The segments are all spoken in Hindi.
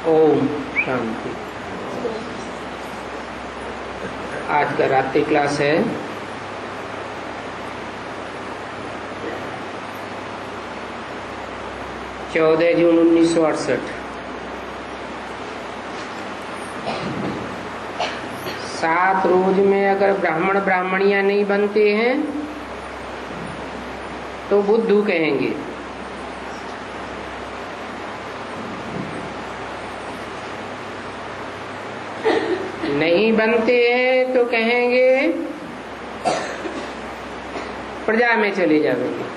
ओम शांति। आज का रात्रि क्लास है 14 जून 1968। 7 रोज में अगर ब्राह्मण ब्राह्मणियां नहीं बनते हैं तो बुद्धू कहेंगे। नहीं बनते हैं तो कहेंगे प्रजा में चले जाएंगे।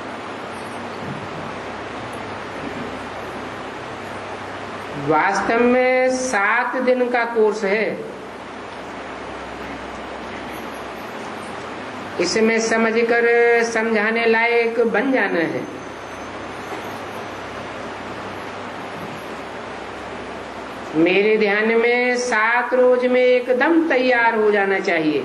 वास्तव में 7 दिन का कोर्स है। इसमें समझकर समझाने लायक बन जाना है। मेरे ध्यान में 7 रोज में एकदम तैयार हो जाना चाहिए।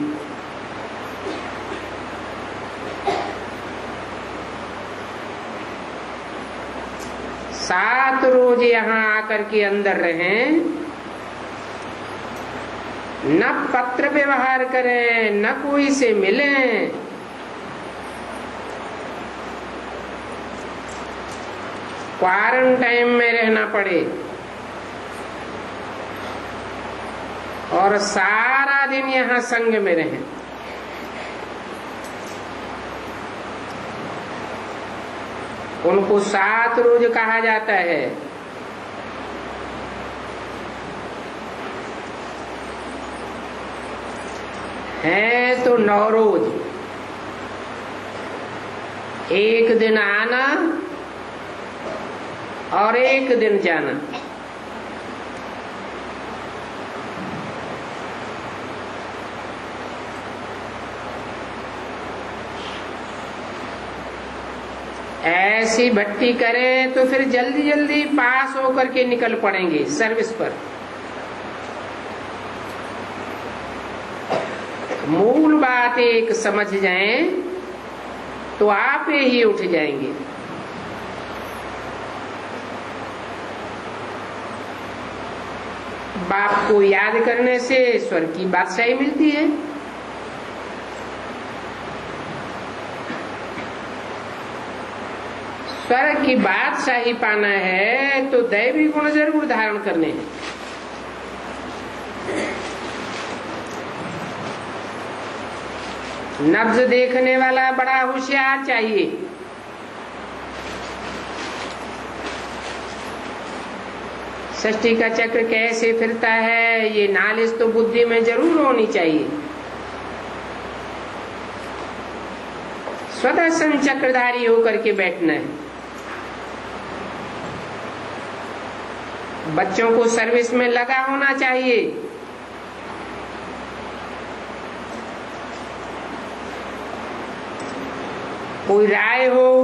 सात रोज यहाँ आकर के अंदर रहें, न पत्र व्यवहार करें, न कोई से मिलें। क्वारंटाइन में रहना पड़े और सारा दिन यहाँ संग में रहें। उनको 7 रोज कहा जाता है तो 9 रोज। एक दिन आना और एक दिन जाना। ऐसी भट्टी करें तो फिर जल्दी जल्दी पास होकर के निकल पड़ेंगे सर्विस पर। मूल बात एक समझ जाएं तो आप ही उठ जाएंगे। बाप को याद करने से स्वर्ग की बादशाही मिलती है। स्वर्ग की बादशाही पाना है तो दैवी गुण जरूर धारण करने हैं। नब्ज देखने वाला बड़ा होशियार चाहिए। सृष्टि का चक्र कैसे फिरता है ये नॉलेज तो बुद्धि में जरूर होनी चाहिए। स्वदर्शन चक्रधारी होकर के बैठना है। बच्चों को सर्विस में लगा होना चाहिए। कोई राय हो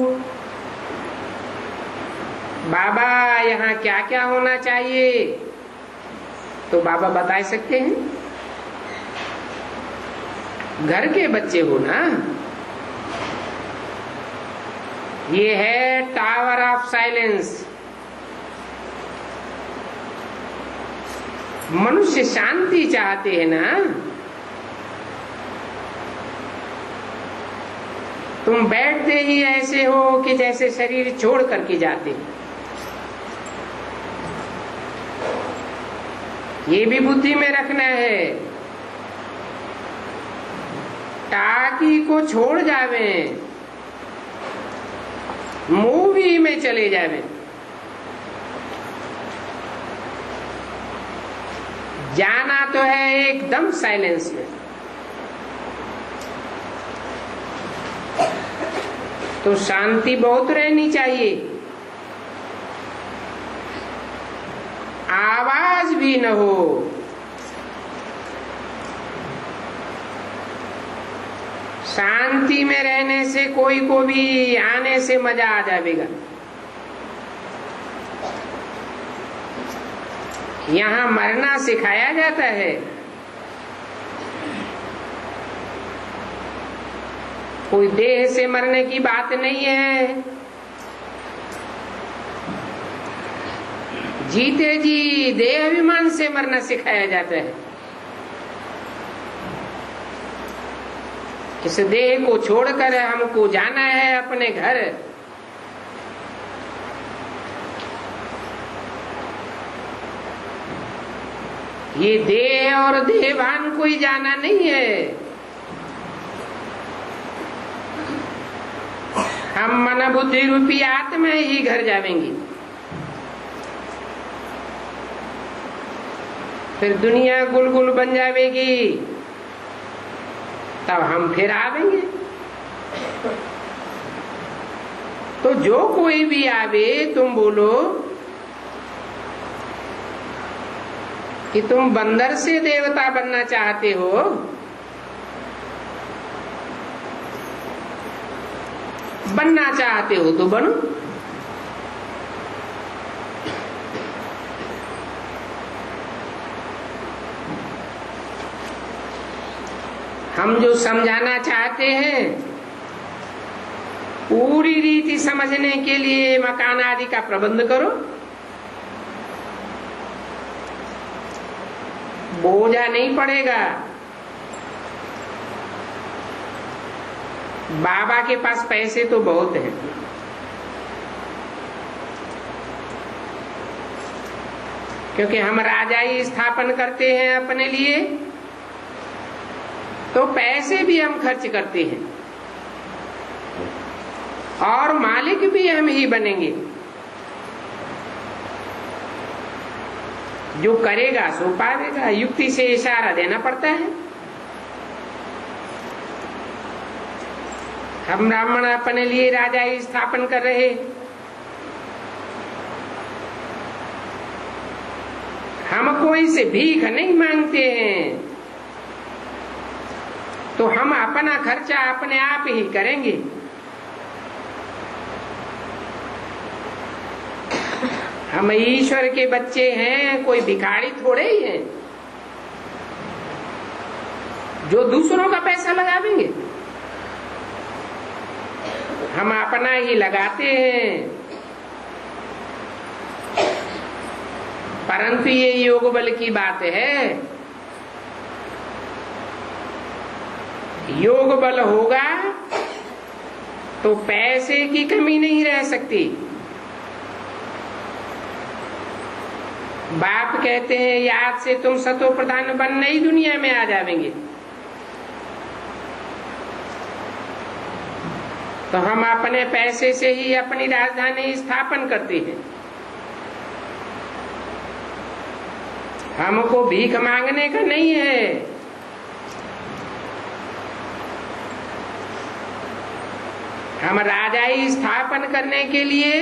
बाबा यहाँ क्या क्या होना चाहिए तो बाबा बता सकते हैं। घर के बच्चे हो ना। ये है टावर ऑफ साइलेंस। मनुष्य शांति चाहते हैं ना। तुम बैठते ही ऐसे हो कि जैसे शरीर छोड़ करके जाते। ये भी बुद्धि में रखना है। टाकी को छोड़ जावे, मूवी में चले जावे। जाना तो है एकदम साइलेंस में। तो शांति बहुत रहनी चाहिए। आवाज भी न हो। शांति में रहने से कोई को भी आने से मजा आ जाएगा। यहाँ मरना सिखाया जाता है। कोई देह से मरने की बात नहीं है। जीते जी देह अभिमान से मरना सिखाया जाता है। इस देह को छोड़कर हमको जाना है अपने घर। ये देह और देहभान कोई जाना नहीं है। हम मन बुद्धि रूपी आत्मा ही घर जावेंगे। फिर दुनिया गुल गुल बन जाएगी, तब हम फिर आवेंगे। तो जो कोई भी आवे, तुम बोलो कि तुम बंदर से देवता बनना चाहते हो, बनना चाहते हो तो बनो। हम जो समझाना चाहते हैं, पूरी रीति समझने के लिए मकान आदि का प्रबंध करो। बोझा नहीं पड़ेगा। बाबा के पास पैसे तो बहुत हैं, क्योंकि हम राजाई स्थापन करते हैं अपने लिए, तो पैसे भी हम खर्च करते हैं और मालिक भी हम ही बनेंगे। जो करेगा सो पाएगा। युक्ति से इशारा देना पड़ता है। हम ब्राह्मण अपने लिए राजा स्थापन कर रहे, हम कोई से भीख नहीं मांगते हैं, तो हम अपना खर्चा अपने आप ही करेंगे। हम ईश्वर के बच्चे हैं, कोई भिखारी थोड़े ही हैं जो दूसरों का पैसा लगावेंगे। हम अपना ही लगाते हैं। परंतु ये योग बल की बात है। योग बल होगा तो पैसे की कमी नहीं रह सकती। बाप कहते हैं याद से तुम सतो प्रधान बन नई दुनिया में आ जाएंगे। तो हम अपने पैसे से ही अपनी राजधानी स्थापन करते हैं। हमको भीख मांगने का नहीं है। हम राजाई स्थापन करने के लिए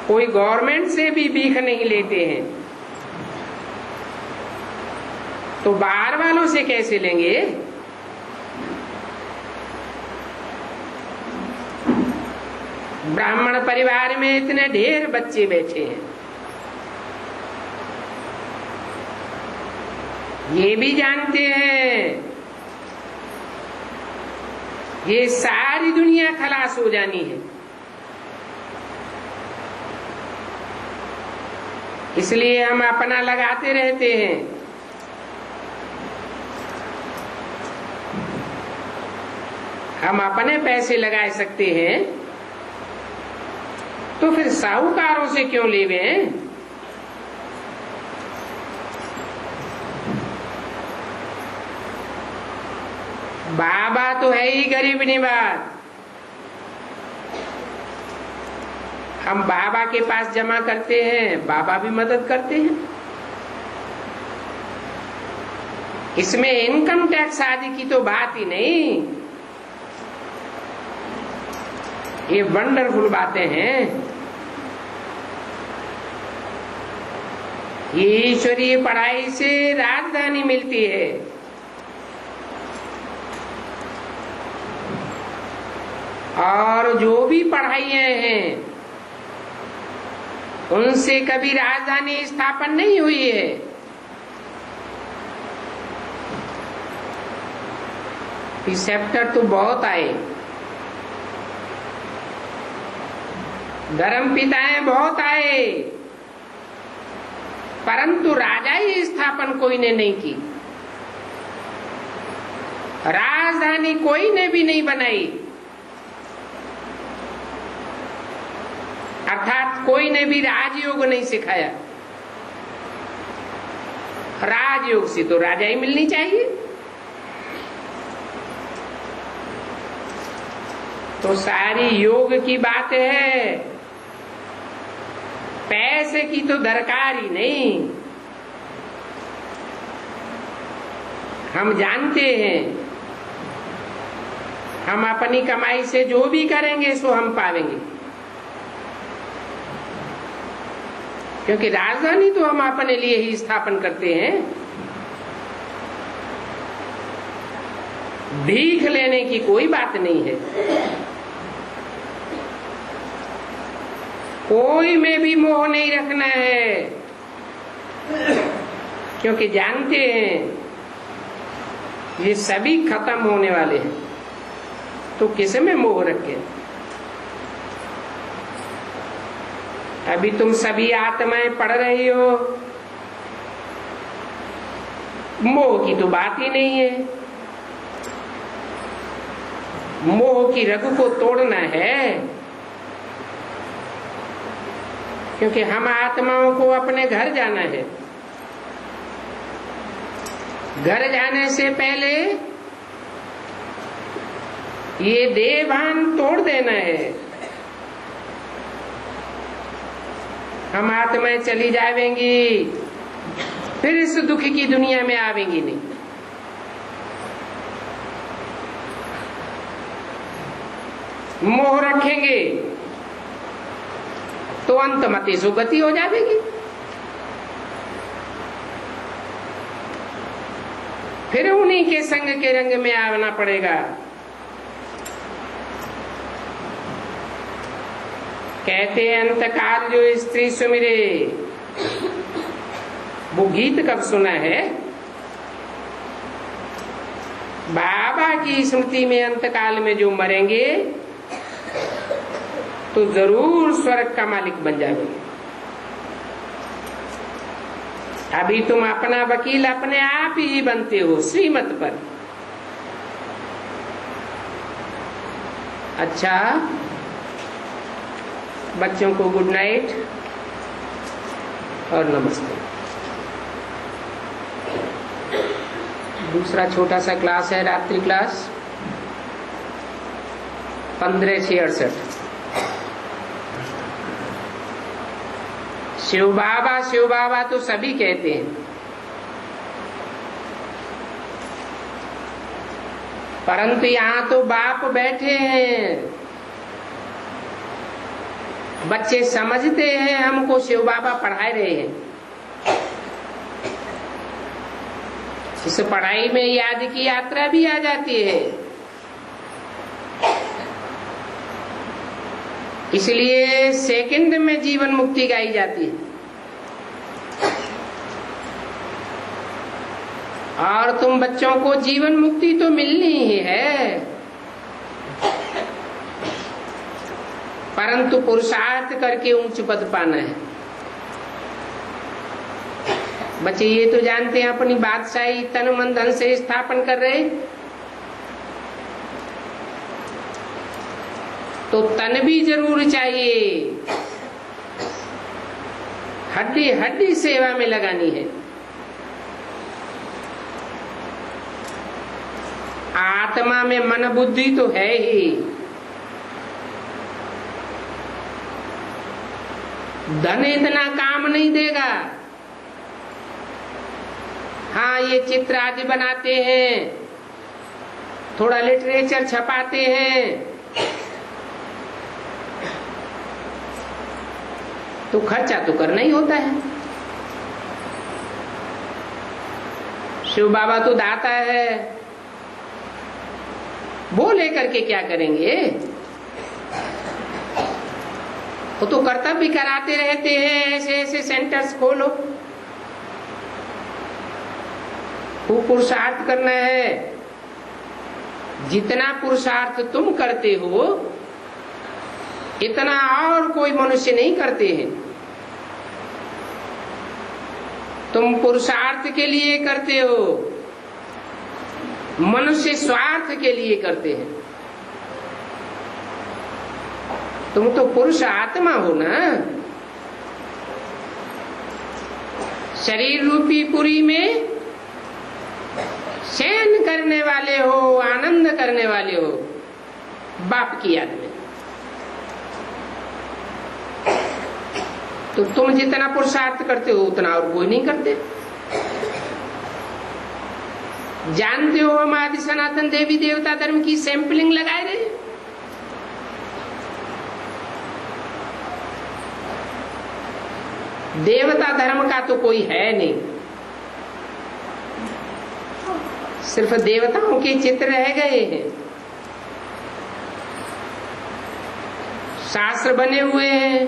कोई गवर्नमेंट से भी भीख नहीं लेते हैं, तो बाहर वालों से कैसे लेंगे? ब्राह्मण परिवार में इतने ढेर बच्चे बैठे हैं, ये भी जानते हैं ये सारी दुनिया खलास हो जानी है। इसलिए हम अपना लगाते रहते हैं। हम अपने पैसे लगा सकते हैं, तो फिर साहूकारों से क्यों लेवे? बाबा तो है ही गरीब निवाज। हम बाबा के पास जमा करते हैं, बाबा भी मदद करते हैं। इसमें इनकम टैक्स आदि की तो बात ही नहीं। ये वंडरफुल बातें हैं। ये ईश्वरीय पढ़ाई से राजधानी मिलती है। और जो भी पढ़ाइयां हैं उनसे कभी राजधानी स्थापन नहीं हुई है। रिसेप्टर तो बहुत आए, धर्म पिताएं बहुत आए, परंतु राजाई स्थापन कोई ने नहीं की, राजधानी कोई ने भी नहीं बनाई, अर्थात कोई ने भी राजयोग नहीं सिखाया। राजयोग से तो राजाई मिलनी चाहिए। तो सारी योग की बात है, पैसे की तो दरकार ही नहीं। हम जानते हैं हम अपनी कमाई से जो भी करेंगे सो हम पावेंगे, क्योंकि राजधानी तो हम अपने लिए ही स्थापन करते हैं। भीख लेने की कोई बात नहीं है। कोई में भी मोह नहीं रखना है, क्योंकि जानते हैं ये सभी खत्म होने वाले हैं। तो किस में मोह रखे? अभी तुम सभी आत्माएं पढ़ रही हो, मोह की तो बात ही नहीं है। मोह की रग को तोड़ना है, क्योंकि हम आत्माओं को अपने घर जाना है। घर जाने से पहले ये देहभान तोड़ देना है। हम आत्माएं चली जाएंगी, फिर इस दुख की दुनिया में आवेंगी नहीं। मोह रखेंगे तो अंतमति सुगति हो जाएगी। फिर उन्हीं के संग के रंग में आना पड़ेगा। कहते अंतकाल जो स्त्री सुमिरे, वो गीत कब सुना है? बाबा की स्मृति में अंतकाल में जो मरेंगे तो जरूर स्वर्ग का मालिक बन जाएंगे। अभी तुम अपना वकील अपने आप ही बनते हो श्रीमत पर। अच्छा, बच्चों को गुड नाइट और नमस्ते। दूसरा छोटा सा क्लास है, रात्रि क्लास 1568। शिव बाबा तो सभी कहते हैं, परंतु यहाँ तो बाप बैठे हैं। बच्चे समझते हैं हमको शिव बाबा पढ़ा रहे हैं। इस पढ़ाई में याद की यात्रा भी आ जाती है। इसलिए सेकंड में जीवन मुक्ति गाई जाती है। और तुम बच्चों को जीवन मुक्ति तो मिलनी ही है, परंतु पुरुषार्थ करके उच्च पद पाना है। बच्चे ये तो जानते हैं अपनी बादशाही तन मन धन से स्थापन कर रहे, तो तन भी जरूर चाहिए, हड्डी हड्डी सेवा में लगानी है। आत्मा में मन बुद्धि तो है ही, धन इतना काम नहीं देगा। हाँ, ये चित्र आदि बनाते हैं, थोड़ा लिटरेचर छपाते हैं, तो खर्चा तो करना ही होता है। शिव बाबा तो दाता है, वो लेकर के क्या करेंगे? वो तो कर्तव्य कराते रहते हैं, ऐसे ऐसे सेंटर्स खोलो। वो पुरुषार्थ करना है। जितना पुरुषार्थ तुम करते हो इतना और कोई मनुष्य नहीं करते हैं। तुम पुरुषार्थ के लिए करते हो, मनुष्य स्वार्थ के लिए करते हैं। तुम तो पुरुष आत्मा हो ना। शरीर रूपी पुरी में शयन करने वाले हो, आनंद करने वाले हो बाप की याद में। तो तुम जितना पुरुषार्थ करते हो उतना और कोई नहीं करते। जानते हो हम आदि सनातन देवी देवता धर्म की सैंपलिंग लगाए रहे। देवता धर्म का तो कोई है नहीं, सिर्फ देवताओं के चित्र रह गए हैं। शास्त्र बने हुए हैं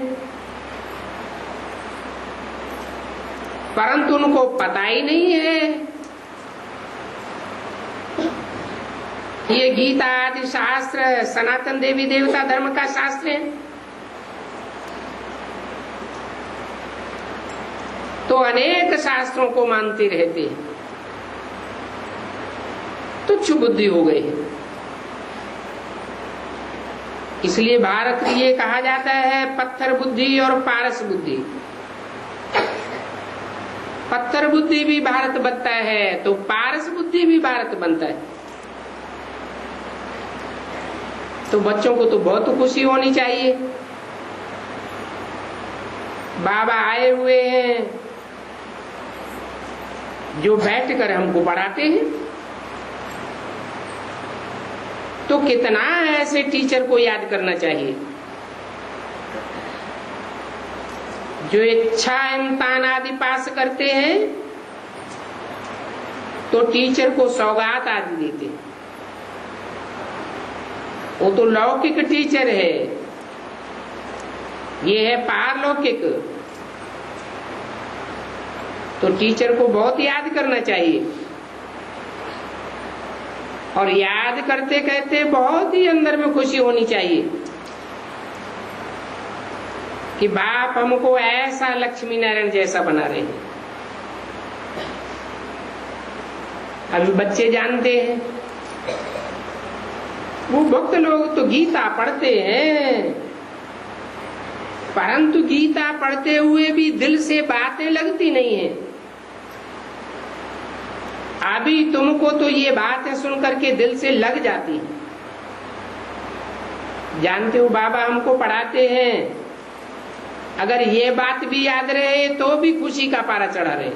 परंतु उनको पता ही नहीं है ये गीता आदि शास्त्र सनातन देवी देवता धर्म का शास्त्र है। तो अनेक शास्त्रों को मानते रहते हैं, तुच्छ बुद्धि हो गई है। इसलिए भारत ये कहा जाता है पत्थर बुद्धि और पारस बुद्धि। पत्थर बुद्धि भी भारत बनता है तो पारस बुद्धि भी भारत बनता है। तो बच्चों को तो बहुत खुशी होनी चाहिए, बाबा आए हुए हैं जो बैठकर हमको पढ़ाते हैं। तो कितना ऐसे टीचर को याद करना चाहिए जो इच्छा इम्तिहान आदि पास करते हैं तो टीचर को सौगात आदि देते हैं। वो तो लौकिक टीचर है, ये है पारलौकिक। तो टीचर को बहुत याद करना चाहिए और याद करते कहते बहुत ही अंदर में खुशी होनी चाहिए कि बाप हमको ऐसा लक्ष्मी नारायण जैसा बना रहे हैं। अभी बच्चे जानते हैं, वो भक्त लोग तो गीता पढ़ते हैं परंतु गीता पढ़ते हुए भी दिल से बातें लगती नहीं है। अभी तुमको तो ये बातें सुन करके दिल से लग जाती है। जानते हो बाबा हमको पढ़ाते हैं, अगर ये बात भी याद रहे तो भी खुशी का पारा चढ़ा रहे।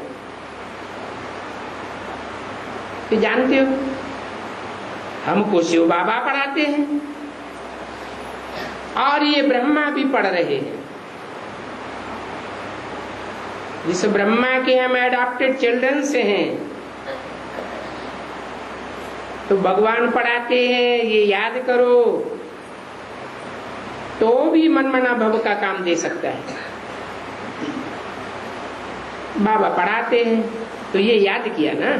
तो जानते हो हमको शिव बाबा पढ़ाते हैं और ये ब्रह्मा भी पढ़ रहे हैं। जिस ब्रह्मा के हम एडॉप्टेड चिल्ड्रन से हैं तो भगवान पढ़ाते हैं ये याद करो, तो भी मनमना भव का काम दे सकता है। बाबा पढ़ाते हैं तो ये याद किया ना।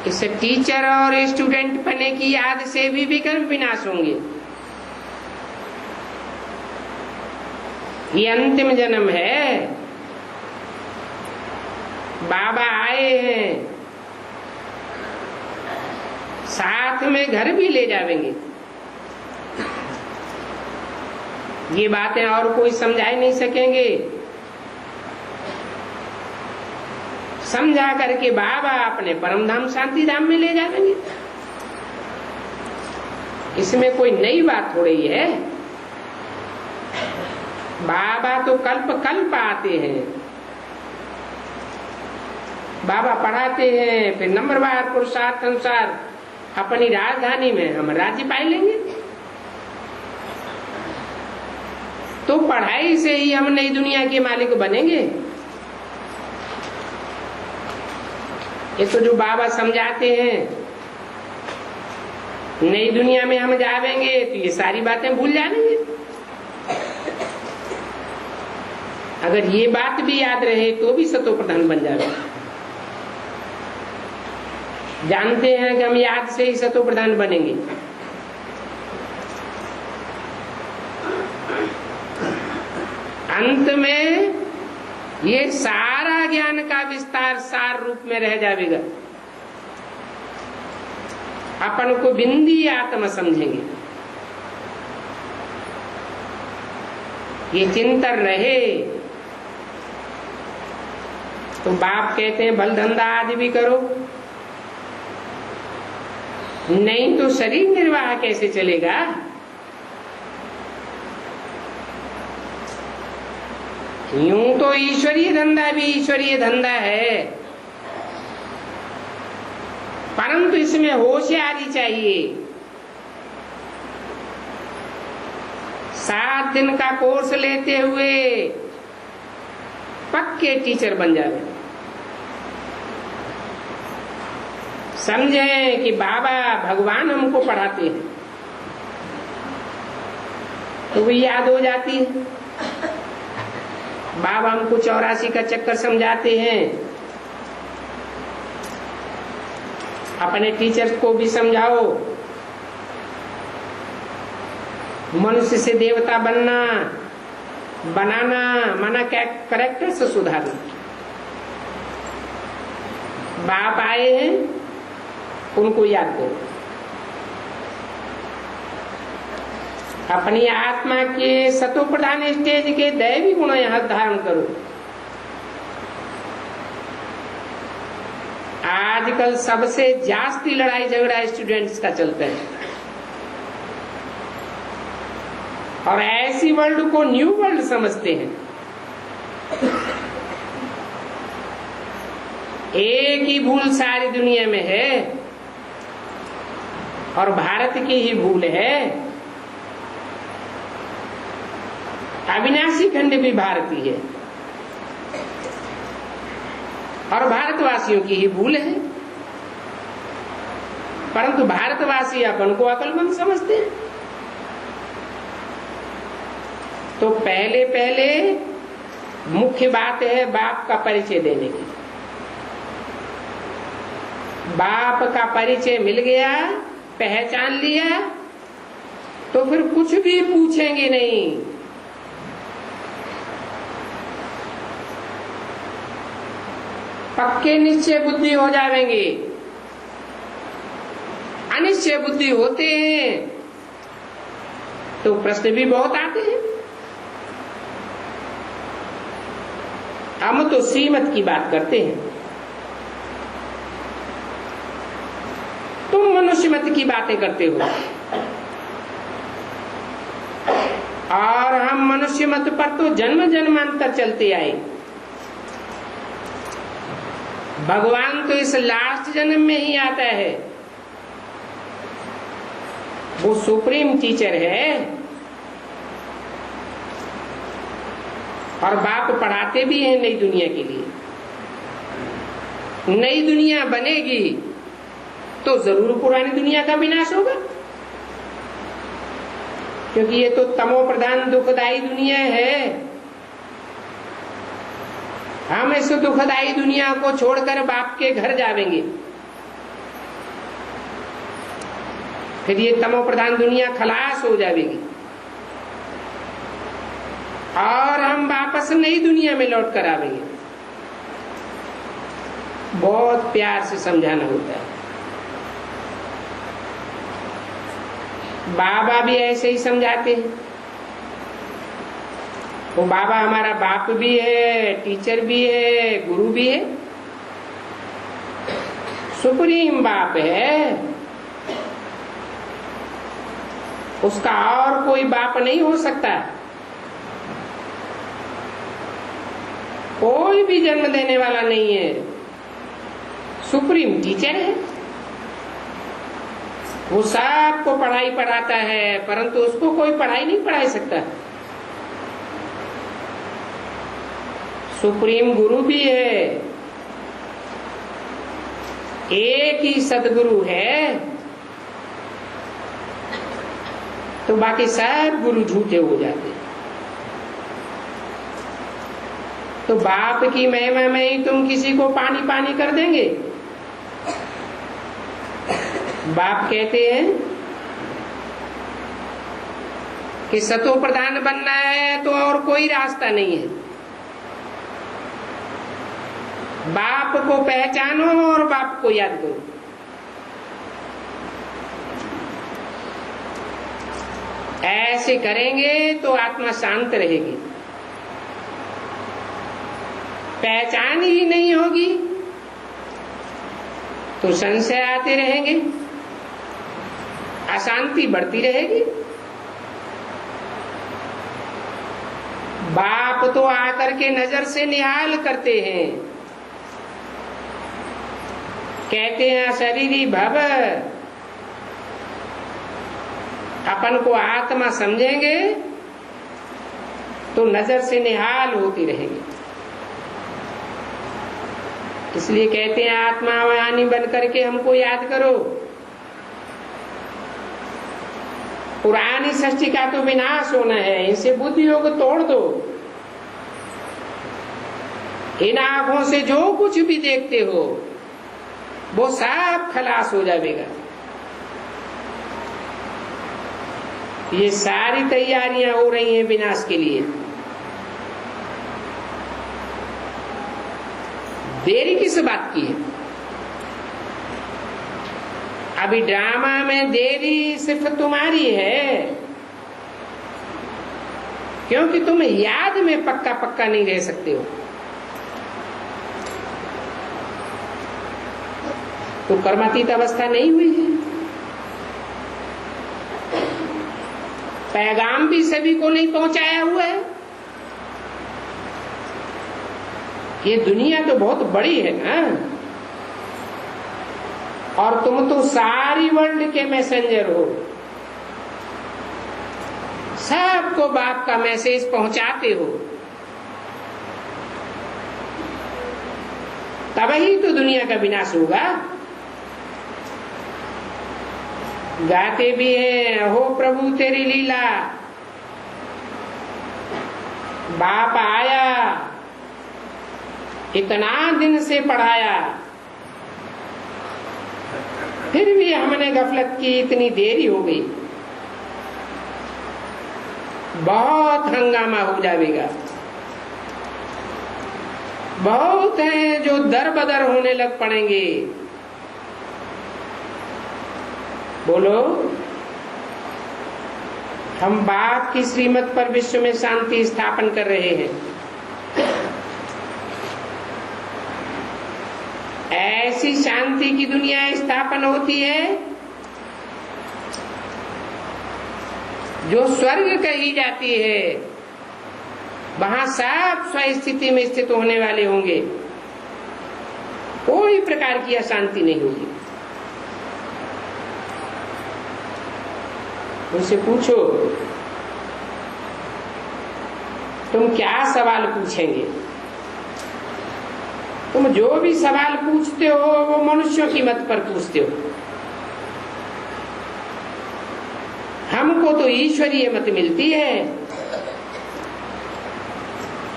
इससे टीचर और स्टूडेंट बने की याद से भी विकल्प विनाश होंगे। ये अंतिम जन्म है, बाबा आए हैं, साथ में घर भी ले जाएंगे। ये बातें और कोई समझा नहीं सकेंगे। समझा करके बाबा अपने परम धाम शांति धाम में ले जाएंगे। इसमें कोई नई बात हो रही है। बाबा तो कल्प कल्प आते हैं, बाबा पढ़ाते हैं, फिर नंबरवार पुरुषार्थ अनुसार अपनी राजधानी में हम राज्य पाई लेंगे। तो पढ़ाई से ही हम नई दुनिया के मालिक बनेंगे। ये तो जो बाबा समझाते हैं नई दुनिया में हम जाएंगे तो ये सारी बातें भूल जाएंगे। अगर ये बात भी याद रहे तो भी सतो प्रधान बन जाएगा। जानते हैं कि हम याद से ही सतो प्रधान बनेंगे। अंत में ये सारा ज्ञान का विस्तार सार रूप में रह जाएगा। अपन को बिंदी आत्मा समझेंगे। ये चिंतन रहे तो बाप कहते हैं भल धंधा आदि भी करो, नहीं तो शरीर निर्वाह कैसे चलेगा। यूं तो ईश्वरीय धंधा भी ईश्वरीय धंधा है, परंतु इसमें होशियारी चाहिए। 7 दिन का कोर्स लेते हुए पक्के टीचर बन जावे। समझे कि बाबा भगवान हमको पढ़ाते हैं तो वो याद हो जाती है। बाबा हमको 84 का चक्कर समझाते हैं, अपने टीचर्स को भी समझाओ। मनुष्य से देवता बनाना माना कैरेक्टर से सुधारना। बाप आए हैं उनको याद करो, अपनी आत्मा के सतो प्रधान स्टेज के दैवी गुण यहां धारण करो। आजकल सबसे जास्ती लड़ाई झगड़ा स्टूडेंट्स का चलता है, और ऐसी वर्ल्ड को न्यू वर्ल्ड समझते हैं। एक ही भूल सारी दुनिया में है और भारत की ही भूल है। अविनाशी खंड भी भारतीय है और भारतवासियों की ही भूल है, परंतु भारतवासी अपन को अकलमंद समझते हैं। तो पहले मुख्य बात है बाप का परिचय देने की। बाप का परिचय मिल गया, पहचान लिया, तो फिर कुछ भी पूछेंगे नहीं। पक्के निश्चय बुद्धि हो जाएंगे। अनिश्चय बुद्धि होते हैं तो प्रश्न भी बहुत आते हैं। हम तो श्रीमत की बात करते हैं, तुम मनुष्य मत की बातें करते हो, और हम मनुष्य मत पर तो जन्म जन्मांतर चलते आए। भगवान तो इस लास्ट जन्म में ही आता है। वो सुप्रीम टीचर है और बाप पढ़ाते भी हैं नई दुनिया के लिए। नई दुनिया बनेगी तो जरूर पुरानी दुनिया का विनाश होगा, क्योंकि ये तो तमो प्रधान दुखदायी दुनिया है। हम इस दुखदायी दुनिया को छोड़कर बाप के घर जावेंगे, फिर ये तमो प्रधान दुनिया खलास हो जाएगी और हम वापस नई दुनिया में लौट कर आवेंगे। बहुत प्यार से समझाना होता है। बाबा भी ऐसे ही समझाते हैं। वो बाबा हमारा बाप भी है, टीचर भी है, गुरु भी है, सुप्रीम बाप है। उसका और कोई बाप नहीं हो सकता। कोई भी जन्म देने वाला नहीं है, सुप्रीम टीचर है। वो सबको पढ़ाई पढ़ाता है, परंतु उसको कोई पढ़ाई नहीं पढ़ा सकता। सुप्रीम गुरु भी है, एक ही सदगुरु है, तो बाकी सब गुरु झूठे हो जाते। तो बाप की महिमा में ही तुम किसी को पानी पानी कर देंगे। बाप कहते हैं कि सतो प्रधान बनना है तो और कोई रास्ता नहीं है। बाप को पहचानो और बाप को याद करो। ऐसे करेंगे तो आत्मा शांत रहेगी। पहचान ही नहीं होगी तो संशय आते रहेंगे, अशांति बढ़ती रहेगी। बाप तो आकर के नजर से निहाल करते हैं, कहते हैं शरीरी भव। अपन को आत्मा समझेंगे तो नजर से निहाल होती रहेगी। इसलिए कहते हैं आत्मा वाणी बन करके हमको याद करो। पुरानी सृष्टि का तो विनाश होना है, इनसे बुद्धि योग तोड़ दो। इन आंखों से जो कुछ भी देखते हो वो सब खलास हो जाएगा। ये सारी तैयारियां हो रही हैं विनाश के लिए। देरी किस बात की है? अभी ड्रामा में देरी सिर्फ तुम्हारी है, क्योंकि तुम याद में पक्का पक्का नहीं रह सकते हो। तो कर्मातीत अवस्था नहीं हुई है। पैगाम भी सभी को नहीं पहुंचाया हुआ है। ये दुनिया तो बहुत बड़ी है ना, और तुम तो सारी वर्ल्ड के मैसेंजर हो। सबको बाप का मैसेज पहुंचाते हो, तभी तो दुनिया का विनाश होगा। गाते भी हैं, हो प्रभु तेरी लीला, बाप आया इतना दिन से पढ़ाया, फिर भी हमने गफलत की, इतनी देरी हो गई। बहुत हंगामा हो जाएगा। बहुत हैं जो दर बदर होने लग पड़ेंगे। बोलो, हम बाप की श्रीमत पर विश्व में शांति स्थापन कर रहे हैं। ऐसी शांति की दुनिया स्थापन होती है जो स्वर्ग कही जाती है। वहां सब स्वस्थिति में स्थित होने वाले होंगे, कोई प्रकार की अशांति नहीं होगी। उनसे पूछो तुम क्या सवाल पूछेंगे। तुम जो भी सवाल पूछते हो वो मनुष्यों की मत पर पूछते हो। हमको तो ईश्वरीय मत मिलती है।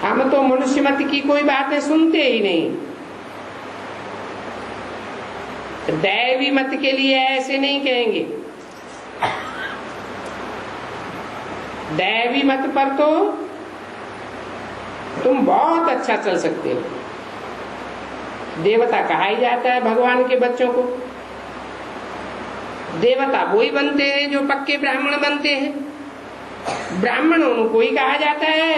हम तो मनुष्य मत की कोई बातें सुनते ही नहीं। दैवी मत के लिए ऐसे नहीं कहेंगे। दैवी मत पर तो तुम बहुत अच्छा चल सकते हो। देवता कहा ही जाता है भगवान के बच्चों को। देवता वही बनते हैं जो पक्के ब्राह्मण बनते हैं। ब्राह्मण उनको ही कहा जाता है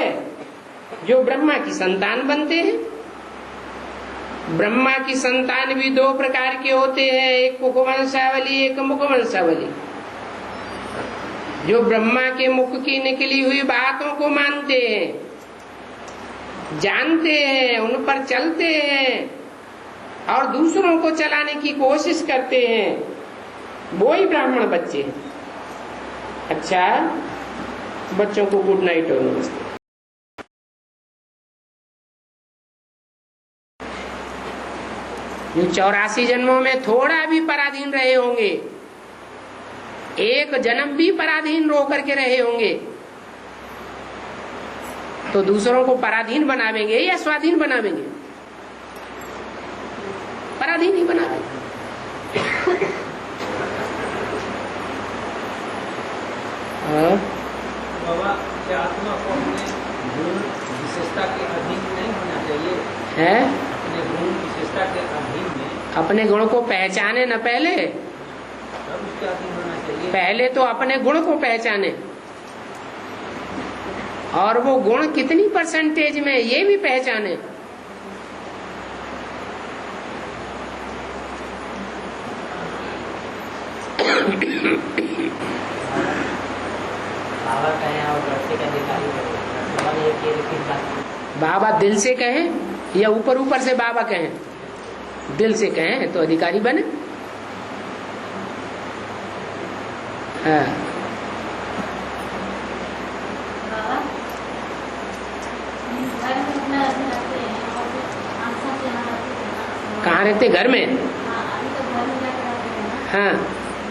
जो ब्रह्मा की संतान बनते हैं। ब्रह्मा की संतान भी दो प्रकार के होते हैं, एक कुकवंशावली, एक मुखवंशावली। जो ब्रह्मा के मुख की निकली हुई बातों को मानते हैं, जानते हैं, उन पर चलते हैं और दूसरों को चलाने की कोशिश करते हैं, वो ही ब्राह्मण बच्चे हैं। अच्छा, बच्चों को गुड नाइट और नमस्ते। जो 84 जन्मों में थोड़ा भी पराधीन रहे होंगे, एक जन्म भी पराधीन रो करके रहे होंगे, तो दूसरों को पराधीन बनावेंगे या स्वाधीन बनावेंगे? पराधीन ही बनावेंगे। बाबा, क्या आत्मा को अपने गुण विशेषता के अधीन नहीं होना चाहिए? है अपने गुण विशेषता के अधीन में अपने गुण को पहचाने न पहले, तब उसके अधीन होना चाहिए। पहले तो अपने गुण को पहचाने और वो गुण कितनी परसेंटेज में ये भी पहचाने। बाबा कहें और बच्चे का अधिकारी बने। बाबा दिल से कहें या ऊपर ऊपर से बाबा कहें? दिल से कहें तो अधिकारी बने। हाँ। बाबा, घर में कितना रहते हैं और फिर आशा से यहाँ रहते हैं। कहाँ रहते? घर में? हाँ, अभी तो घर में जाकर रहते हैं ना। हाँ।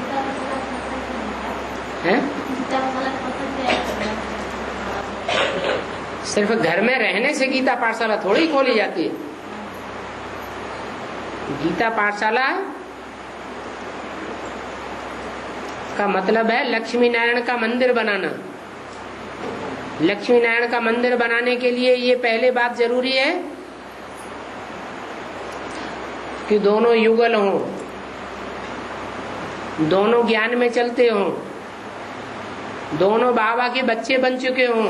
गीता मसाला पसंद है? गीता मसाला पसंद है। सिर्फ घर में रहने से गीता पाठशाला थोड़ी खोली जाती है। गीता पाठशाला का मतलब है लक्ष्मी नारायण का मंदिर बनाना। लक्ष्मी नारायण का मंदिर बनाने के लिए ये पहले बात जरूरी है कि दोनों युगल हों, दोनों ज्ञान में चलते हों, दोनों बाबा के बच्चे बन चुके हों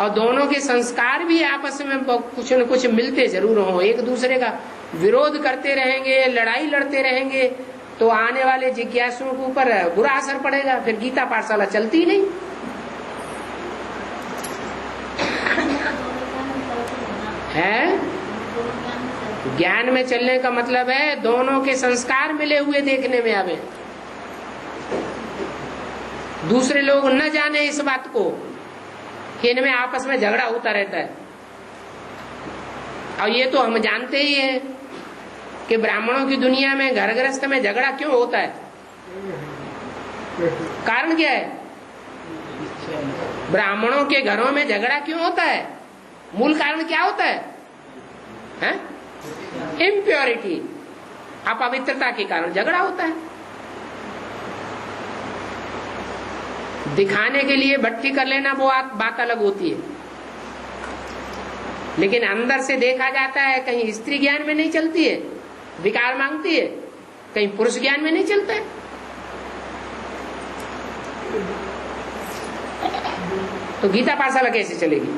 और दोनों के संस्कार भी आपस में कुछ न कुछ मिलते जरूर हों। एक दूसरे का विरोध करते रहेंगे, लड़ाई लड़ते रहेंगे तो आने वाले जिज्ञासुओं के ऊपर बुरा असर पड़ेगा, फिर गीता पाठशाला चलती नहीं। है ज्ञान में चलने का मतलब है दोनों के संस्कार मिले हुए देखने में आवे। दूसरे लोग न जाने इस बात को कि इनमें आपस में झगड़ा होता रहता है। और ये तो हम जानते ही हैं कि ब्राह्मणों की दुनिया में घर गृहस्थ में झगड़ा क्यों होता है। कारण क्या है? ब्राह्मणों के घरों में झगड़ा क्यों होता है? मूल कारण क्या होता है? इम्प्योरिटी, अपवित्रता के कारण झगड़ा होता है। दिखाने के लिए भट्टी कर लेना वो बात अलग होती है, लेकिन अंदर से देखा जाता है कहीं स्त्री ज्ञान में नहीं चलती है, विकार मांगती है, कहीं पुरुष ज्ञान में नहीं चलता है। तो गीता पाठशाला कैसे चलेगी?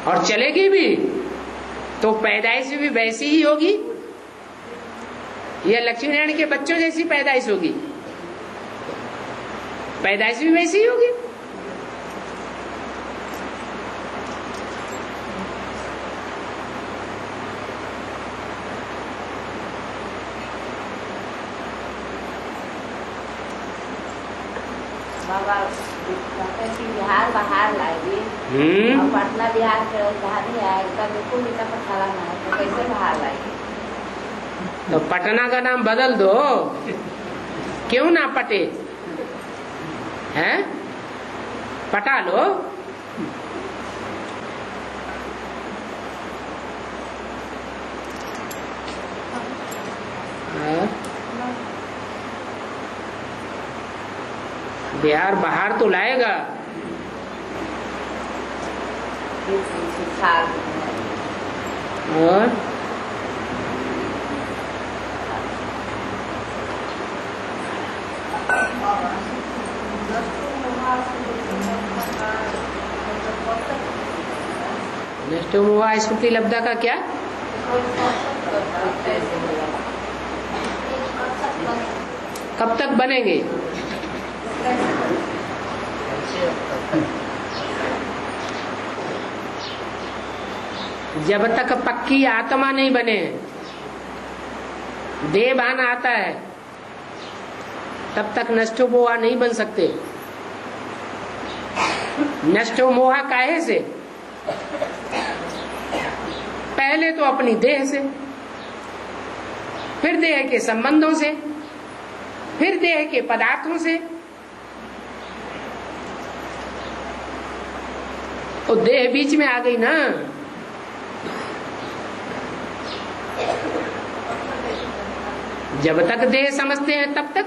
और चलेगी भी तो पैदाइश भी वैसी ही होगी या लक्ष्मी नारायण के बच्चों जैसी पैदाइश होगी? पैदाइश भी वैसी ही होगी। बाबा बिहार बाहर लाएगी और पटना बिहार के जहाँ नहीं आएगा बिल्कुल गीता पाठशाला में है तो कैसे बाहर लाएगी? तो पटना का नाम बदल दो, क्यों ना पटे? हैं? पटा लो। बिहार बाहर तो लाएगा। और नष्ट हुआ स्मृति लब्धा का क्या? कब तक बनेंगे? जब तक पक्की आत्मा नहीं बने, देह भान आता है, तब तक नष्ट मोहा नहीं बन सकते। नष्ट मोहा काहे से? पहले तो अपनी देह से, फिर देह के संबंधों से, फिर देह के पदार्थों से। तो देह बीच में आ गई ना। जब तक देह समझते हैं तब तक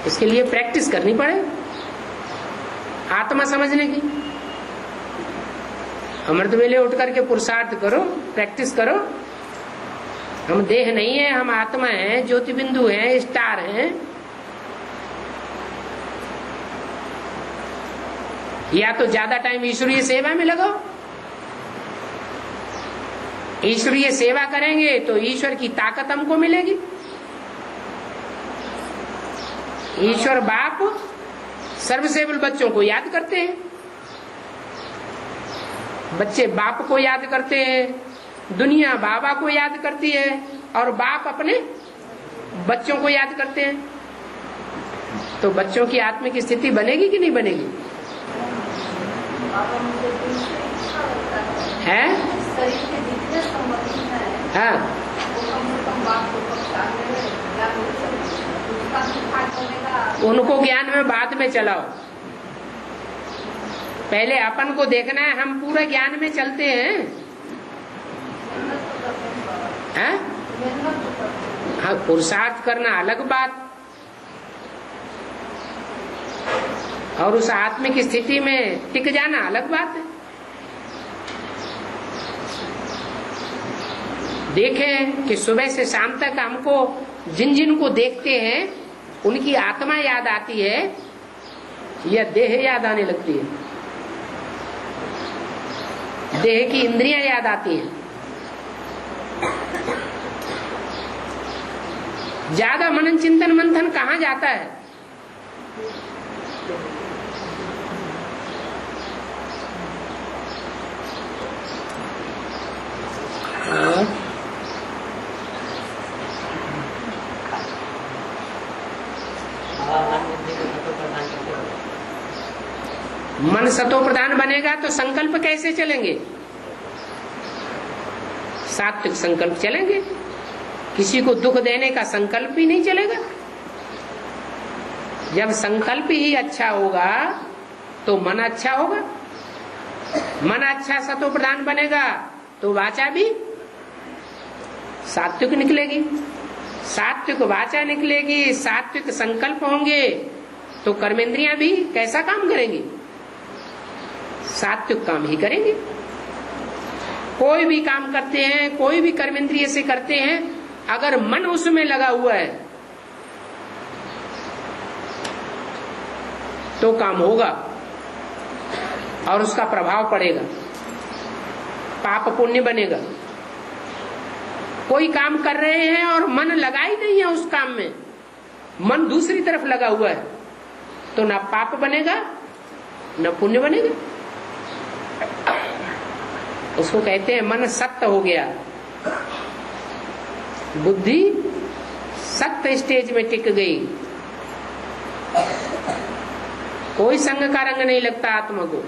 इसके लिए प्रैक्टिस करनी पड़े आत्मा समझने की। अमृत वेले उठ करके पुरुषार्थ करो, प्रैक्टिस करो। हम देह नहीं है, हम आत्मा है, ज्योति बिंदु है, स्टार है। या तो ज्यादा टाइम ईश्वरीय सेवा में लगाओ। ईश्वरीय सेवा करेंगे तो ईश्वर की ताकत हमको मिलेगी। ईश्वर बाप सर्वसेवल बच्चों को याद करते हैं, बच्चे बाप को याद करते हैं, दुनिया बाबा को याद करती है और बाप अपने बच्चों को याद करते हैं। तो बच्चों की आत्मिक स्थिति बनेगी कि नहीं बनेगी? है? हाँ, उनको ज्ञान में बाद में चलाओ। पहले अपन को देखना है, हम पूरे ज्ञान में चलते हैं। हैं? हाँ, पुरुषार्थ करना अलग बात, और उस आत्मिक स्थिति में टिक जाना अलग बात है। देखें कि सुबह से शाम तक हमको जिन जिन को देखते हैं उनकी आत्मा याद आती है या देह याद आने लगती है? देह की इंद्रियां याद आती हैं। ज्यादा मनन चिंतन मंथन कहाँ जाता है? मन सतो प्रधान बनेगा तो संकल्प कैसे चलेंगे? सात्विक संकल्प चलेंगे। किसी को दुख देने का संकल्प ही नहीं चलेगा। जब संकल्प ही अच्छा होगा तो मन अच्छा होगा। मन अच्छा सतो प्रधान बनेगा तो वाचा भी सात्विक निकलेगी। सात्विक वाचा निकलेगी, सात्विक संकल्प होंगे तो कर्मेंद्रियां भी कैसा काम करेंगी? सात्विक काम ही करेंगे। कोई भी काम करते हैं, कोई भी कर्मेंद्रिय से करते हैं, अगर मन उसमें लगा हुआ है तो काम होगा और उसका प्रभाव पड़ेगा, पाप पुण्य बनेगा। कोई काम कर रहे हैं और मन लगा ही नहीं है उस काम में, मन दूसरी तरफ लगा हुआ है, तो ना पाप बनेगा न पुण्य बनेगा। उसको कहते हैं मन सत्य हो गया, बुद्धि सत्य स्टेज में टिक गई। कोई संग का रंग नहीं लगता आत्मा को।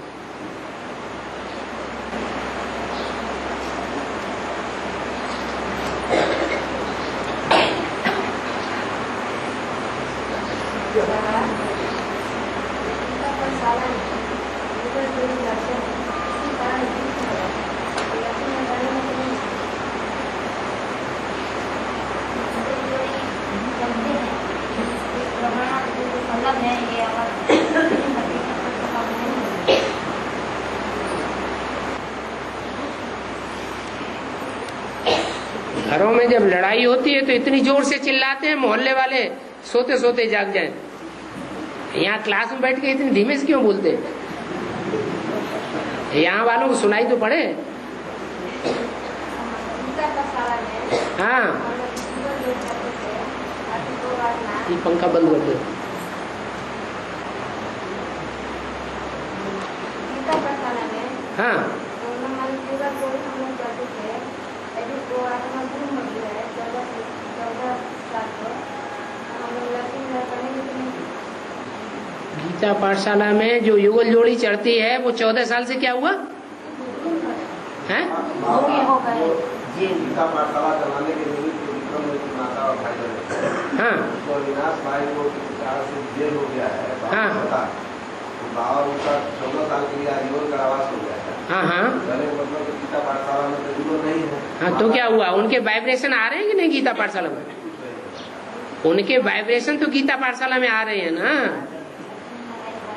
घरों में जब लड़ाई होती है तो इतनी जोर से चिल्लाते हैं मोहल्ले वाले सोते सोते जाग जाएं। यहाँ क्लास में बैठ के इतनी धीमे से क्यों बोलते हैं? यहाँ वालों को सुनाई तो पड़े। हाँ, ये पंखा बंद कर दो। हाँ, गीता पाठशाला में जो युगल जोड़ी चढ़ती है वो 14 साल से क्या हुआ है? गीता पाठशाला चलाने के लिए माता और भाई बहन। हाँ, तो अविनाश भाई को से जेल हो गया है। हाँ, तो बाबा उनका 14 साल के लिए आजीवन कारावास हो गया है। हाँ, हाँ, मतलब गीता पाठशाला में तो नहीं है। हाँ, तो क्या हुआ? उनके वाइब्रेशन आ रहे हैं कि नहीं गीता पाठशाला में? उनके वाइब्रेशन तो गीता पाठशाला में आ रहे हैं ना।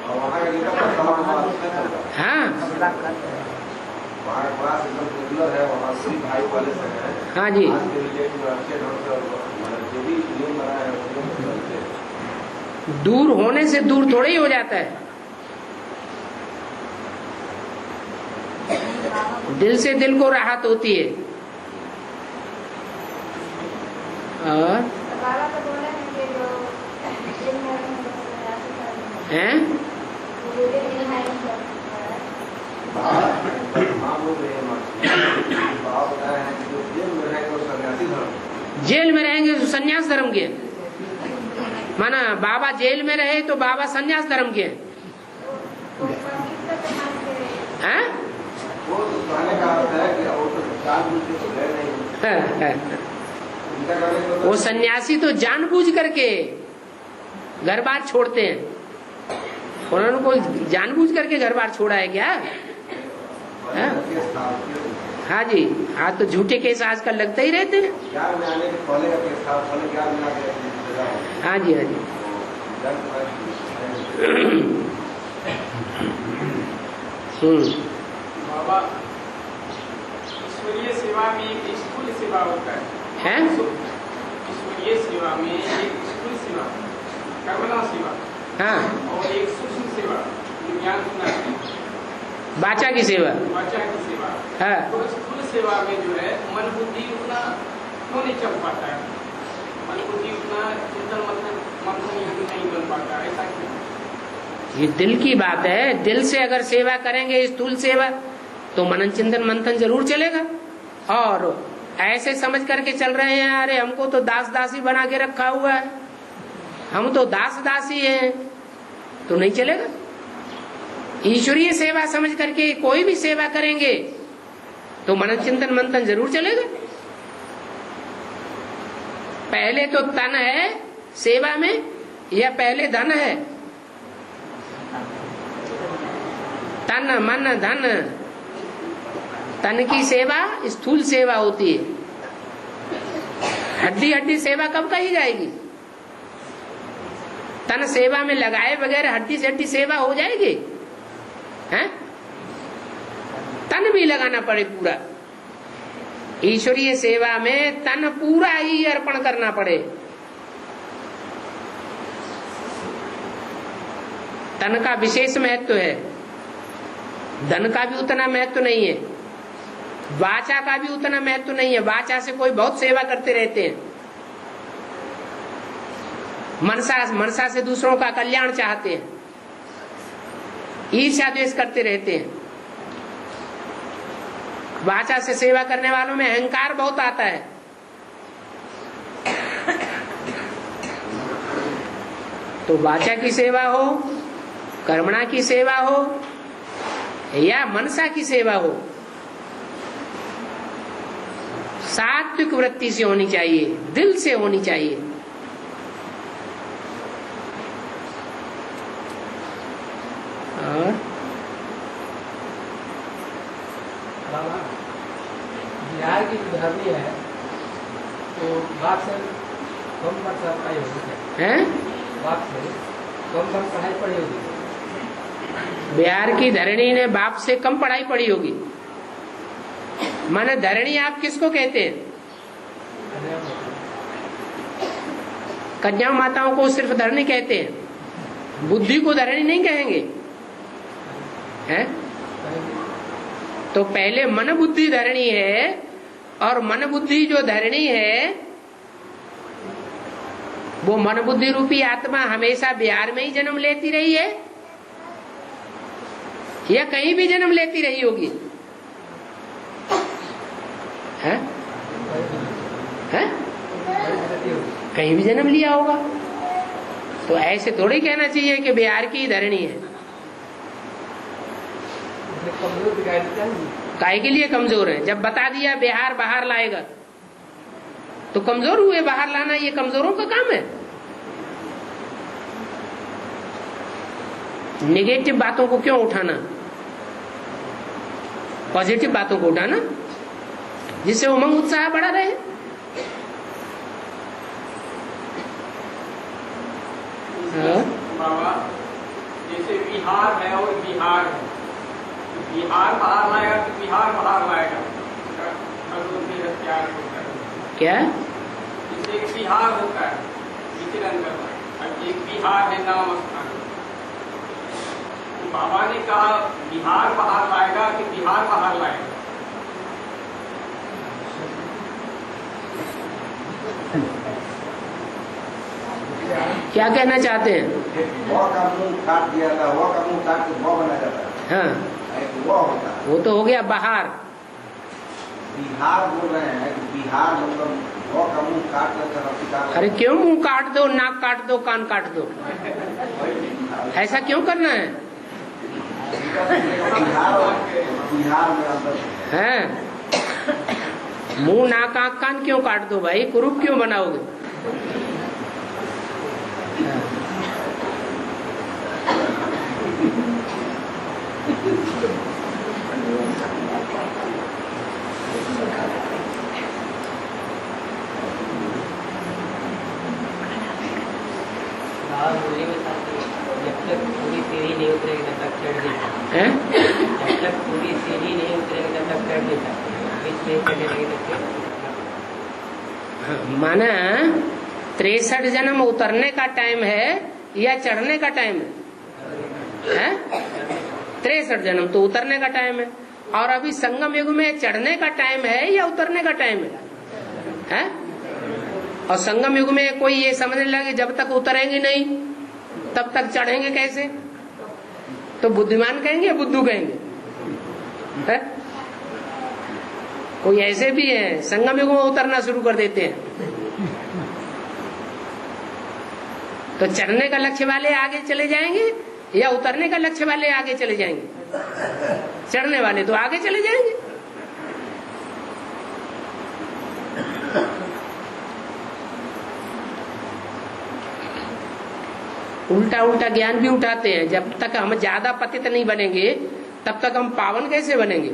और वहाँ का गीता पाठशाला में बात नहीं चल रहा। हाँ वहाँ का क्लास एकदम रेगुलर है, वहाँ श्री भाई वाले से है। हाँ जी। आज के रिलेटिव अच्छे ढंग से मतलब जो भी नियम बना है वो नियम से चलते हैं। दूर होने से दूर थोड़ा ही हो जाता है। दिल से दिल को राहत होती है। और बाबा तो बोले हैं कि जो दिल में हैं हम लोग बाबा बताए हैं कि जो जेल में रहेंगे वो सन्यासी धर्म। जेल में रहेंगे तो संन्यास धर्म के, माना बाबा जेल में रहे तो बाबा संन्यास धर्म के हैं। वो तो कहने का अर्थ है कि वो तो जानबूझ के तो गए नहीं। उनका कहने का वो सन्यासी तो जानबूझ करके घर बार छोड़ते हैं। उन्होंने कोई जानबूझ करके घर बार छोड़ा है क्या? हैं? हाँ जी, आज तो झूठे केस आजकल लगते ही रहते हैं। ज्ञान में आने के पहले का केस था, पहले ज्ञान में आके हाँ जी हाँ जी। बाबा, ईश्वरीय सेवा में एक स्थूल सेवा होता है। ईश्वरीय सेवा में एक स्थूल सेवा, कर्मणा सेवा, हाँ, और एक सूक्ष्म सेवा, ज्ञान सुनाती, बाचा की सेवा, वाचा की सेवा। हाँ। तो स्थूल सेवा में जो है मन बुद्धि उतना क्यों नहीं चल पाता है? मन बुद्धि उतना चिंतन मंथन नहीं बन पाता, ऐसा क्यों? ये दिल की बात है। दिल से अगर सेवा करेंगे स्थूल सेवा तो मनन चिंतन मंथन जरूर चलेगा। और ऐसे समझ करके चल रहे हैं, अरे हमको तो दास दासी बना के रखा हुआ है, हम तो दास दासी हैं, तो नहीं चलेगा। ईश्वरीय सेवा समझ करके कोई भी सेवा करेंगे तो मनन चिंतन मंथन जरूर चलेगा। पहले तो तन है सेवा में या पहले धन है? तन मन धन, तन की सेवा स्थूल सेवा होती है। हड्डी हड्डी सेवा कब कही जाएगी? तन सेवा में लगाए बगैर हड्डी से हड्डी सेवा हो जाएगी? हैं? तन भी लगाना पड़े पूरा। ईश्वरीय सेवा में तन पूरा ही अर्पण करना पड़े। तन का विशेष महत्व है, धन का भी उतना महत्व नहीं है, वाचा का भी उतना महत्व नहीं है। वाचा से कोई बहुत सेवा करते रहते हैं, मनसा से दूसरों का कल्याण चाहते हैं, ईर्ष्या द्वेष करते रहते हैं। वाचा से सेवा करने वालों में अहंकार बहुत आता है। तो वाचा की सेवा हो, कर्मणा की सेवा हो या मनसा की सेवा हो, सात्विक वृत्ति से होनी चाहिए, दिल से होनी चाहिए। और बिहार की धरनी है तो बाप से कम पढ़ाई होगी हैं? बाप से कम पढ़ाई पढ़ी होगी। बिहार की धरणी ने बाप से कम पढ़ाई पढ़ी होगी। माने धरणी आप किसको कहते हैं? कन्या माताओं को सिर्फ धरणी कहते हैं, बुद्धि को धरणी नहीं कहेंगे हैं? तो पहले मन बुद्धि धरणी है, और मन बुद्धि जो धरणी है वो मन बुद्धि रूपी आत्मा हमेशा बिहार में ही जन्म लेती रही है या कहीं भी जन्म लेती रही होगी? है? है? कहीं भी जन्म लिया होगा। तो ऐसे थोड़ी कहना चाहिए कि बिहार की धरणी है। काहे के लिए कमजोर है? जब बता दिया बिहार बाहर लाएगा तो कमजोर हुए। बाहर लाना ये कमजोरों का काम है। नेगेटिव बातों को क्यों उठाना, पॉजिटिव बातों को उठाना जिससे उमंग उत्साह बढ़ा रहे। हाँ? बाबा जैसे बिहार है और बिहार है, बिहार बाहर लाएगा कि बिहार बाहर लाएगा? क्या होता है? क्या? जैसे एक बिहार होता है विचरण करना, और एक बिहार है नाम स्थान। तो बाबा ने कहा बिहार बाहर लाएगा कि बिहार बाहर लाएगा? क्या कहना चाहते हैं? वो का मुंह काट दिया था, वो का मुंह काट के वो बना जाता है। हाँ, एक वो होता है। वो तो हो गया बाहर। बिहार बोल रहे हैं कि बिहार मतलब वो का मुंह काट देता है। अरे क्यों मुंह काट दो, नाक काट दो, कान काट दो, ऐसा क्यों करना है? बिहार में अंदर हैं? मुंह नाक आँख कान क्यों काट दो भाई? कुरूप क्यों बनाओगे? जब तक पूरी सीढ़ी नहीं उतरेगी तब तक चढ़ नहीं सकते। हैं? जब तक पूरी सीढ़ी नहीं उतरेगी तब तक चढ़ नहीं सकते। बीच में चढ़ने लगे तो फिर माना 63 जन्म उतरने का टाइम है या चढ़ने का टाइम है? 63 जन्म तो उतरने का टाइम है, और अभी संगम युग में चढ़ने का टाइम है या उतरने का टाइम है? और संगम युग में कोई ये समझने लगे जब तक उतरेंगे नहीं तब तक चढ़ेंगे कैसे? तो बुद्धिमान कहेंगे या बुद्धू कहेंगे? है? कोई ऐसे भी है संगम युग में उतरना शुरू कर देते हैं। तो चढ़ने का लक्ष्य वाले आगे चले जाएंगे या उतरने का लक्ष्य वाले आगे चले जाएंगे? चढ़ने वाले तो आगे चले जाएंगे। उल्टा उल्टा ज्ञान भी उठाते हैं। जब तक हम ज्यादा पतित नहीं बनेंगे तब तक हम पावन कैसे बनेंगे?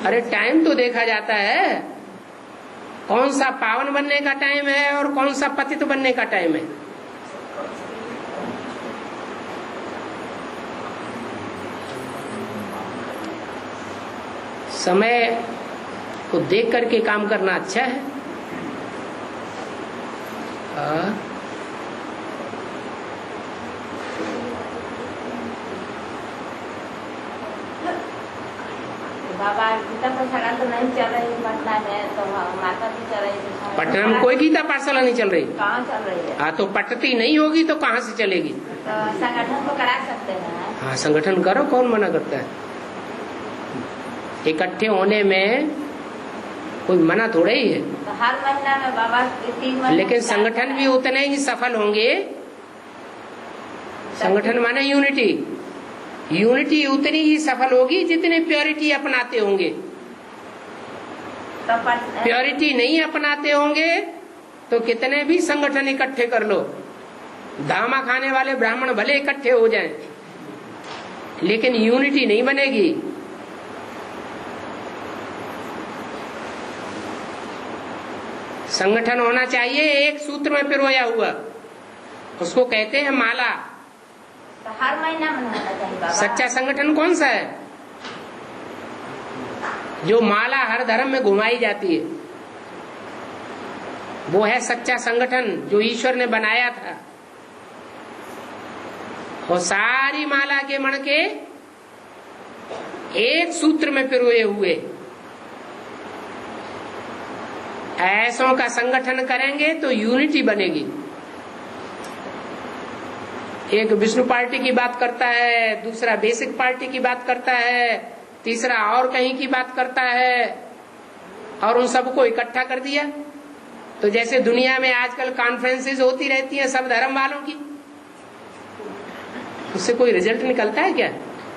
अरे टाइम तो देखा जाता है, कौन सा पावन बनने का टाइम है और कौन सा पतित बनने का टाइम है। समय को देख करके काम करना अच्छा है। बाबा गीता पाठशाला तो नहीं चल रही पटना में, तो माता भी चल रही थी। पटना में कोई गीता पाठशाला नहीं चल रही? कहाँ चल रही है? हाँ, तो पटती नहीं होगी तो कहाँ से चलेगी? तो संगठन को करा सकते हैं। हाँ, संगठन करो, कौन मना करता है? इकट्ठे होने में कोई मना थोड़ा ही है। तो हर महीना में बाबा 3 महीने, लेकिन संगठन भी उतने ही सफल होंगे। संगठन माने यूनिटी, यूनिटी उतनी ही सफल होगी जितने प्योरिटी अपनाते होंगे। तो प्योरिटी नहीं अपनाते होंगे तो कितने भी संगठन इकट्ठे कर लो, दामा खाने वाले ब्राह्मण भले इकट्ठे हो जाएं, लेकिन यूनिटी नहीं बनेगी। संगठन होना चाहिए एक सूत्र में पिरोया हुआ, उसको कहते हैं माला। तो हर महीना में होना चाहिए बाबा। सच्चा संगठन कौन सा है? जो माला हर धर्म में घुमाई जाती है, वो है सच्चा संगठन जो ईश्वर ने बनाया था। और सारी माला के मणके एक सूत्र में पिरोए हुए, ऐसों का संगठन करेंगे तो यूनिटी बनेगी। एक विष्णु पार्टी की बात करता है, दूसरा बेसिक पार्टी की बात करता है, तीसरा और कहीं की बात करता है, और उन सबको इकट्ठा कर दिया। तो जैसे दुनिया में आजकल कॉन्फ्रेंसेस होती रहती हैं सब धर्म वालों की, उससे कोई रिजल्ट निकलता है क्या?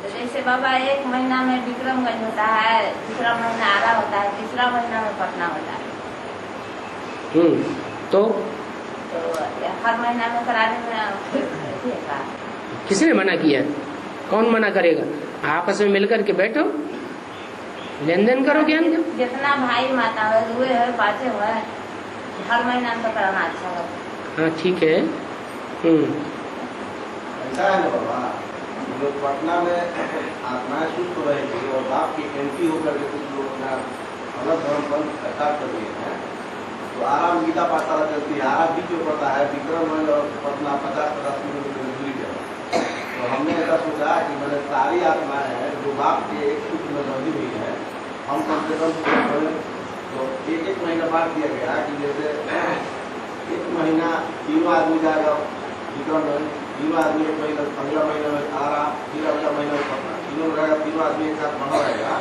जैसे बाबा एक महीना में विक्रमगंज होता है, दूसरा महीना आरा होता है, तीसरा महीना में पटना होता है। तो हर महीना में कराने में किसने मना किया? कौन मना करेगा? आपस में मिलकर के बैठो, लेन देन करो ज्ञान का। जितना भाई माता हुए है, पाचे हुए, हर महीना में कराना अच्छा होगा। हाँ ठीक है, ऐसा है ना बाबा, लोग पटना में आत्माएं सुस्त रहेगी और बाप की एंट्री होकर के कुछ लोग अपना अलग धर्म पर इकट्ठा कर लिए हैं, तो आराम गीता पाठशाला चलती है। आराम बीच में पड़ता है, विक्रम और पटना 50-50 किलोमीटर दूरी पर। तो हमने ऐसा सोचा कि मैंने सारी आत्माएं हैं जो बाप के एक सूत्र में बंधी हुई है, हम कम से कम तो एक महीना बाद दिया गया कि जैसे 1 महीना 3 आदमी जाएगा विक्रम में, 3 आदमी 1 महीना, अगला महीना में आराम, फिर अगला महीना में पटना, तीनों रहेगा, 3 आदमी एक साथ बना रहेगा।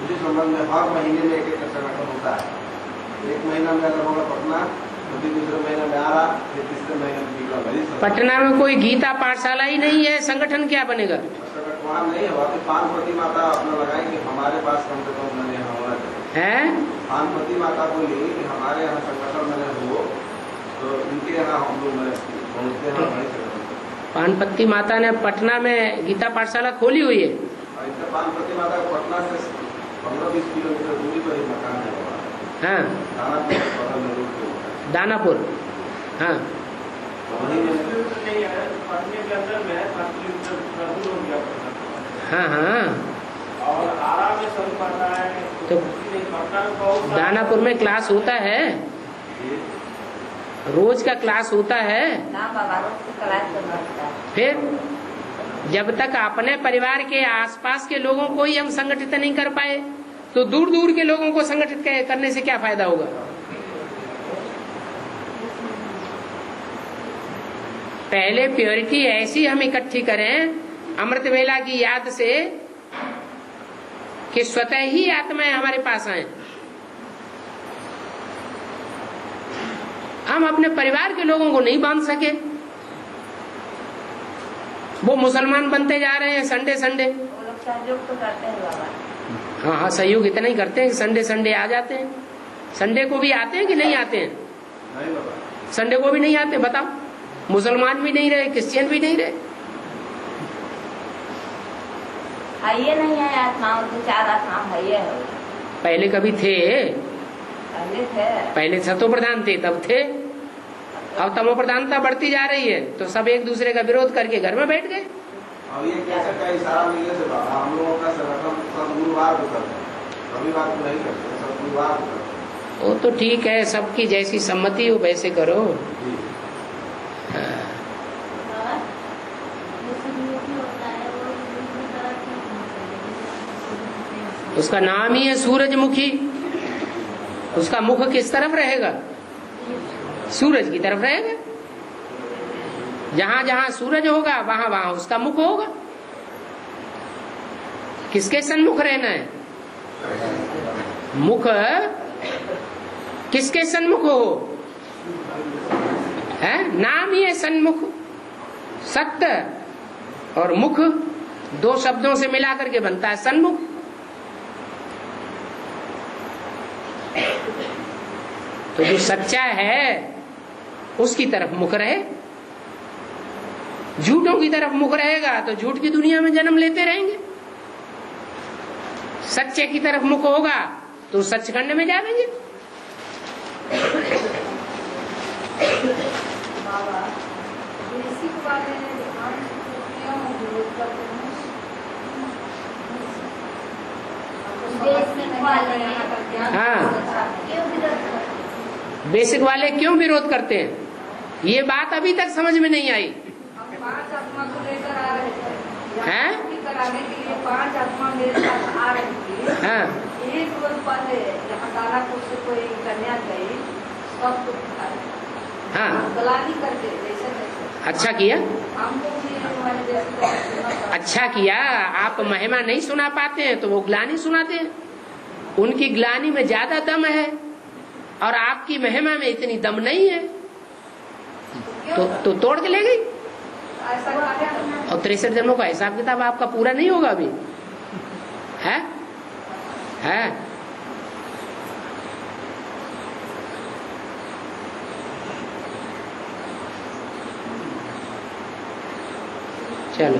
इसी संबंध में हर महीने में एक संगठन होता है। 1 महीना में अगर होगा पटना, तो फिर दूसरे महीने में आरा, फिर तीसरे महीने में विक्रम। पटना में कोई गीता पाठशाला ही नहीं है, संगठन क्या बनेगा? संगठन वहाँ नहीं है, वहाँ पे पानपति माता अपना लगाई कि हमारे पास कम से कम मैंने होना चाहिए। पानपति माता बोली कि हमारे यहाँ संगठन मैंने हो, तो इनके यहाँ हम लोग पहुँचते हैं। पानपति माता ने पटना में गीता पाठशाला खोली हुई है। पानपति माता पटना से 15-20 किलोमीटर दूरी पर ही मकान है। हाँ, दानापुर। हाँ, हाँ हाँ, और आराम में सब पढ़ता है। तो दानापुर में क्लास होता है, रोज का क्लास होता है। ना बाबा, रोज की क्लास करना होता है। फिर जब तक अपने परिवार के आसपास के लोगों को ही हम संगठित नहीं कर पाए, तो दूर दूर के लोगों को संगठित करने से क्या फायदा होगा? पहले प्योरिटी ऐसी हम इकट्ठी करें अमृत वेला की याद से कि स्वतः ही आत्माएं हमारे पास आए। हम अपने परिवार के लोगों को नहीं बांध सके, वो मुसलमान बनते जा रहे हैं संडे संडे। वो लोग सहयोग तो करते हैं बाबा। हाँ हाँ, सहयोग इतना ही करते हैं कि संडे संडे आ जाते हैं। संडे को भी आते हैं कि नहीं आते हैं? नहीं बाबा, संडे को भी नहीं आते। बताओ, मुसलमान भी नहीं रहे, क्रिश्चियन भी नहीं रहे। आइए नहीं है आत्माओं, 2-4 आत्माओं है। पहले कभी थे? पहले थे। पहले सतो प्रधान थे, तब थे। अब तमो प्रधानता बढ़ती जा रही है, तो सब एक दूसरे का विरोध करके घर में बैठ गए। और ये कैसे का इशारा मिलने से बाबा हम लोगों का संगठन सब गुरुवार को करते हैं, रविवार को नहीं करते, सब गुरुवार को करते हैं। वो तो ठीक है, सबकी जैसी सम्मति हो वैसे करो। उसका नाम ही है सूरजमुखी। उसका मुख किस तरफ रहेगा? सूरज की तरफ रहेगा। जहां जहां सूरज होगा वहां वहां उसका मुख होगा। किसके सन्मुख रहना है? मुख किसके सन्मुख हो है? नाम ही है सन्मुख। सत्य और मुख 2 शब्दों से मिलाकर के बनता है सन्मुख। तो जो सच्चा है उसकी तरफ मुख रहे। झूठों की तरफ मुख रहेगा तो झूठ की दुनिया में जन्म लेते रहेंगे। सच्चे की तरफ मुख होगा तो सचखंड में जाएंगे। बाबा, बेसिक वाले क्यों विरोध करते हैं? बेसिक वाले क्यों विरोध करते हैं? बेसिक वाले क्यों विरोध करते हैं? ये बात अभी तक समझ में नहीं आई। हम 5 आत्मा को लेकर आ रहे थे हैं? कराने के लिए। 5 आत्मा मेरे साथ आ रही थी। हाँ, एक रोज पहले यहाँ दानापुर से कोई कन्या गई, सब कुछ हाँ, गलानी करके जैसे जैसे। अच्छा किया, हमको भी हमारे जैसे अच्छा किया। आप महिमा नहीं सुना पाते हैं तो वो ग्लानी सुनाते हैं। उनकी ग्लानी में ज्यादा दम है और आपकी महिमा में इतनी दम नहीं है, तो तोड़ के ले गई। ऐसा और 63 जन्मों का हिसाब किताब आपका पूरा नहीं होगा अभी है? चलो।